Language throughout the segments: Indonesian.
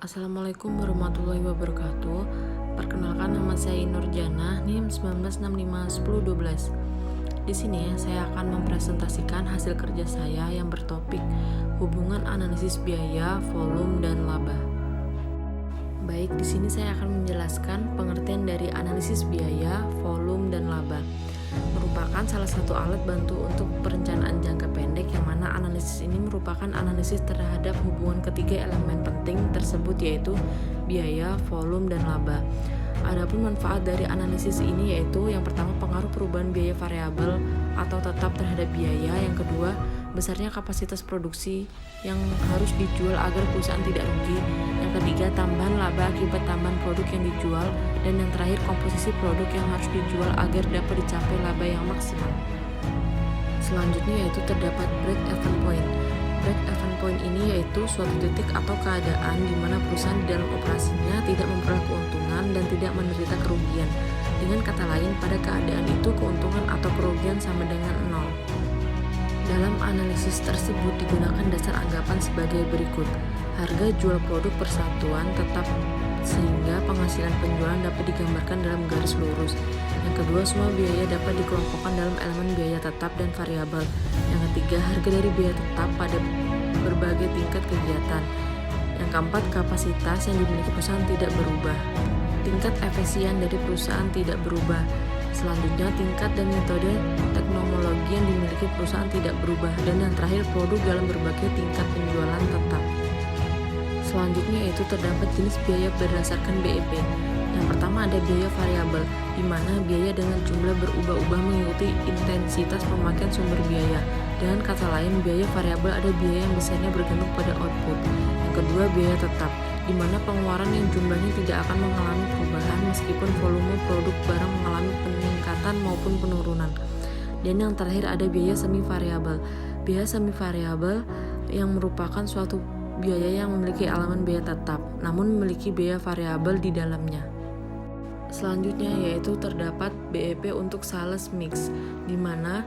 Assalamualaikum warahmatullahi wabarakatuh. Perkenalkan, nama saya Nur Jannah, NIM 19651012. Di sini saya akan mempresentasikan hasil kerja saya yang bertopik hubungan analisis biaya, volume, dan laba. Baik, di sini saya akan menjelaskan pengertian dari analisis biaya, volume, dan laba. Merupakan salah satu alat bantu untuk perencanaan jangka pendek, yang mana analisis ini merupakan analisis terhadap hubungan ketiga elemen penting tersebut, yaitu biaya, volume, dan laba. Adapun manfaat dari analisis ini yaitu yang pertama, pengaruh perubahan biaya variabel atau tetap terhadap biaya. Yang kedua, besarnya kapasitas produksi yang harus dijual agar perusahaan tidak rugi. Yang ketiga, tambahan laba akibat tambahan produk yang dijual. Dan yang terakhir, komposisi produk yang harus dijual agar dapat dicapai laba yang maksimal. Selanjutnya yaitu terdapat break-even point. Break-even point ini yaitu suatu titik atau keadaan di mana perusahaan di dalam operasinya tidak memperoleh keuntungan dan tidak menderita kerugian. Dengan kata lain, pada keadaan itu keuntungan atau kerugian sama dengan nol. Dalam analisis tersebut digunakan dasar anggapan sebagai berikut. Harga jual produk persatuan tetap sehingga penghasilan penjualan dapat digambarkan dalam garis lurus. Yang kedua, semua biaya dapat dikelompokkan dalam elemen biaya tetap dan variabel. Yang ketiga, harga dari biaya tetap pada berbagai tingkat kegiatan. Yang keempat, kapasitas yang dimiliki perusahaan tidak berubah. Tingkat efisien dari perusahaan tidak berubah. Selanjutnya, tingkat dan metode teknologi yang dimiliki perusahaan tidak berubah. Dan yang terakhir, produk dalam berbagai tingkat penjualan tetap. Selanjutnya yaitu terdapat jenis biaya berdasarkan BEP. Yang pertama ada biaya variabel, di mana biaya dengan jumlah berubah-ubah mengikuti intensitas pemakaian sumber biaya. Dengan kata lain, biaya variabel ada biaya yang besarnya bergantung pada output. Yang kedua, biaya tetap, di mana pengeluaran yang jumlahnya tidak akan mengalami perubahan meskipun volume produk barang mengalami peningkatan maupun penurunan. Dan yang terakhir ada biaya semi variabel. Biaya semi variabel yang merupakan suatu biaya yang memiliki elemen biaya tetap, namun memiliki biaya variabel di dalamnya. Selanjutnya yaitu terdapat BEP untuk sales mix, di mana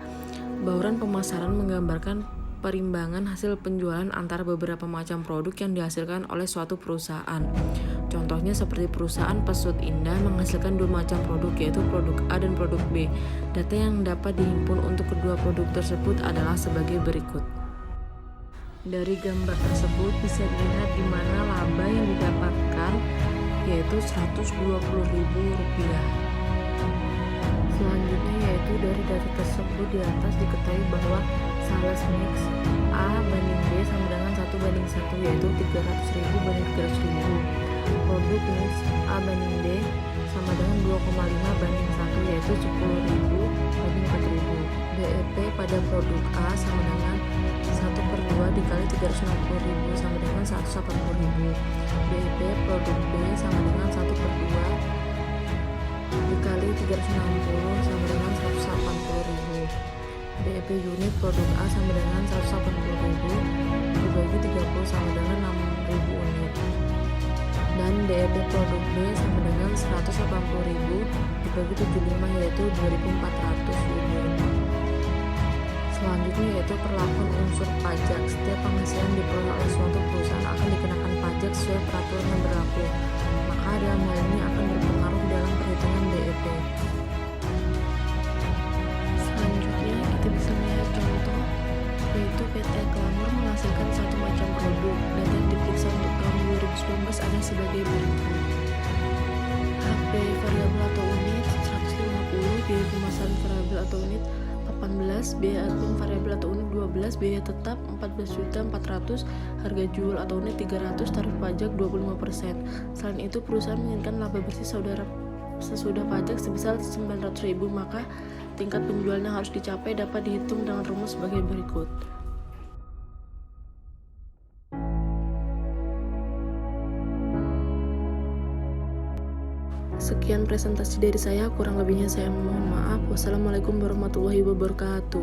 bauran pemasaran menggambarkan perimbangan hasil penjualan antara beberapa macam produk yang dihasilkan oleh suatu perusahaan. Contohnya seperti perusahaan Pesut Indah menghasilkan dua macam produk, yaitu produk A dan produk B. Data yang dapat dihimpun untuk kedua produk tersebut adalah sebagai berikut. Dari gambar tersebut bisa dilihat di mana laba yang didapatkan yaitu Rp120.000. Selanjutnya yaitu dari data tersebut di atas diketahui bahwa sales mix A banding B sama dengan 1:1, yaitu 300.000 banding 300.000. Produk mix A banding D sama dengan 2,5 banding 1, yaitu 10.000 banding 4.000. BEP pada produk A sama dengan 1/2 dikali 360.000 sama dengan 180.000. BEP produk B sama dengan 1/2 dikali 360 sama dengan 180.000. BEP unit produk A sama dengan 180.000 dibagi 30 sama dengan 6.000 unit. Dan BEP produk B sama dengan 180.000 dibagi 75, yaitu 2.400 unit. Selanjutnya yaitu perlakuan unsur pajak. Setiap penghasilan diperoleh oleh suatu perusahaan akan dikenakan pajak sesuai peraturan yang berlaku. Maka dalam hal ini akan berpengaruh dalam perhitungan BEP. Selanjutnya kita bisa melihat contoh, yaitu PT Glamour menghasilkan satu macam produk. Data yang diperiksa untuk tahun 2019 ada sebagai berikut. HP variabel atau unit 150, biaya pemasaran variabel atau unit 18, biaya admin variabel atau unit 12, biaya tetap 14.400.000, harga jual atau unit 300, tarif pajak 25%. Selain itu, perusahaan menginginkan laba bersih sesudah pajak sebesar 900.000, maka tingkat penjualan yang harus dicapai dapat dihitung dengan rumus sebagai berikut. Sekian presentasi dari saya, kurang lebihnya saya mohon maaf. Wassalamualaikum warahmatullahi wabarakatuh.